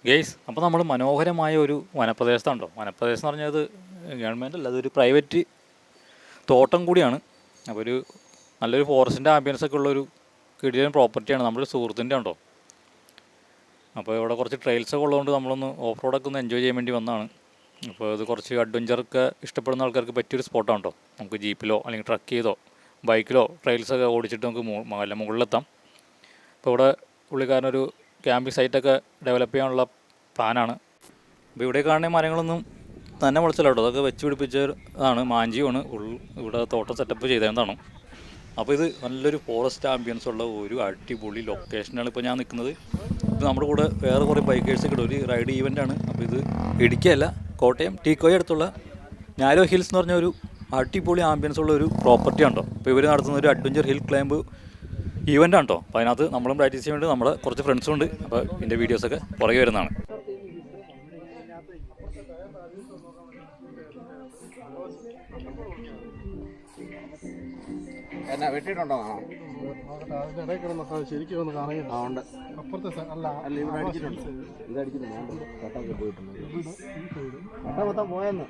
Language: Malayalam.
ഗെയ്സ്, അപ്പോൾ നമ്മൾ മനോഹരമായ ഒരു വനപ്രദേശത്തുണ്ടോ. വനപ്രദേശം എന്ന് പറഞ്ഞാൽ അത് ഗവൺമെൻറ് അല്ല, അതൊരു പ്രൈവറ്റ് തോട്ടം കൂടിയാണ്. അപ്പോൾ ഒരു നല്ലൊരു ഫോറസ്റ്റിൻ്റെ ആംബിയൻസ് ഒക്കെ ഉള്ളൊരു കിടിലൻ പ്രോപ്പർട്ടിയാണ്. നമ്മുടെ സുഹൃത്തിൻ്റെ ഉണ്ടോ. അപ്പോൾ ഇവിടെ കുറച്ച് ട്രെയിൽസൊക്കെ ഉള്ളതുകൊണ്ട് നമ്മളൊന്ന് ഓഫ് റോഡൊക്കെ ഒന്ന് എൻജോയ് ചെയ്യാൻ വേണ്ടി വന്നതാണ്. അപ്പോൾ ഇത് കുറച്ച് അഡ്വഞ്ചറൊക്കെ ഇഷ്ടപ്പെടുന്ന ആൾക്കാർക്ക് പറ്റിയൊരു സ്പോട്ടാണ് കേട്ടോ. നമുക്ക് ജീപ്പിലോ അല്ലെങ്കിൽ ട്രക്ക് ചെയ്തോ ബൈക്കിലോ ട്രെയിൽസൊക്കെ ഓടിച്ചിട്ട് നമുക്ക് മുകളിലെത്താം. അപ്പോൾ ഇവിടെ പുള്ളിക്കാരനൊരു ക്യാമ്പിംഗ് സൈറ്റൊക്കെ ഡെവലപ്പ് ചെയ്യാനുള്ള പ്ലാനാണ്. അപ്പോൾ ഇവിടെ കാണുന്ന മരങ്ങളൊന്നും തന്നെ മുളച്ചല്ല കേട്ടോ, അതൊക്കെ വെച്ച് പിടിപ്പിച്ചതാണ്. മാഞ്ചിയുമാണ് ഇവിടെ തോട്ടം സെറ്റപ്പ് ചെയ്തതാണ്. അപ്പോൾ ഇത് നല്ലൊരു ഫോറസ്റ്റ് ആംബിയൻസ് ഉള്ള ഒരു അടിപൊളി ലൊക്കേഷനാണ് ഇപ്പോൾ ഞാൻ നിൽക്കുന്നത്. ഇത് നമ്മുടെ കൂടെ വേറെ കുറേ ബൈക്കേഴ്സൊക്കെ ഉണ്ട്. ഒരു റൈഡ് ഈവൻ്റാണ്. അപ്പോൾ ഇത് ഇടുക്കിയല്ല, കോട്ടയം ടീക്കോയ അടുത്തുള്ള നാരോ ഹിൽസ് എന്ന് പറഞ്ഞ ഒരു അടിപൊളി ആംബിയൻസ് ഉള്ള ഒരു പ്രോപ്പർട്ടി ഉണ്ടോ. അപ്പോൾ ഇവർ നടത്തുന്ന ഒരു അഡ്വഞ്ചർ ഹിൽ ക്ലൈംബ് ഈവൻ്റാണ് കേട്ടോ. അപ്പോൾ അതിനകത്ത് നമ്മളും പ്രാക്ടീസ് ചെയ്യാൻ വേണ്ടി നമ്മുടെ കുറച്ച് ഫ്രണ്ട്സും ഉണ്ട്. അപ്പോൾ ഇതിൻ്റെ വീഡിയോസൊക്കെ പുറകെ വരുന്നതാണ്. എന്നാ വെട്ടിയിട്ടുണ്ടോ? ശരിക്കും ഒന്ന് കാണുന്നുണ്ട്. അപ്പുറത്തെ അല്ല ഇവിടെ അടിച്ചിട്ടുണ്ട്. ഇത് അടിച്ചിട്ടുണ്ട്. കട്ടൊക്കെ പോയിട്ടുണ്ട്. കട്ട മൊത്തം പോയെന്ന്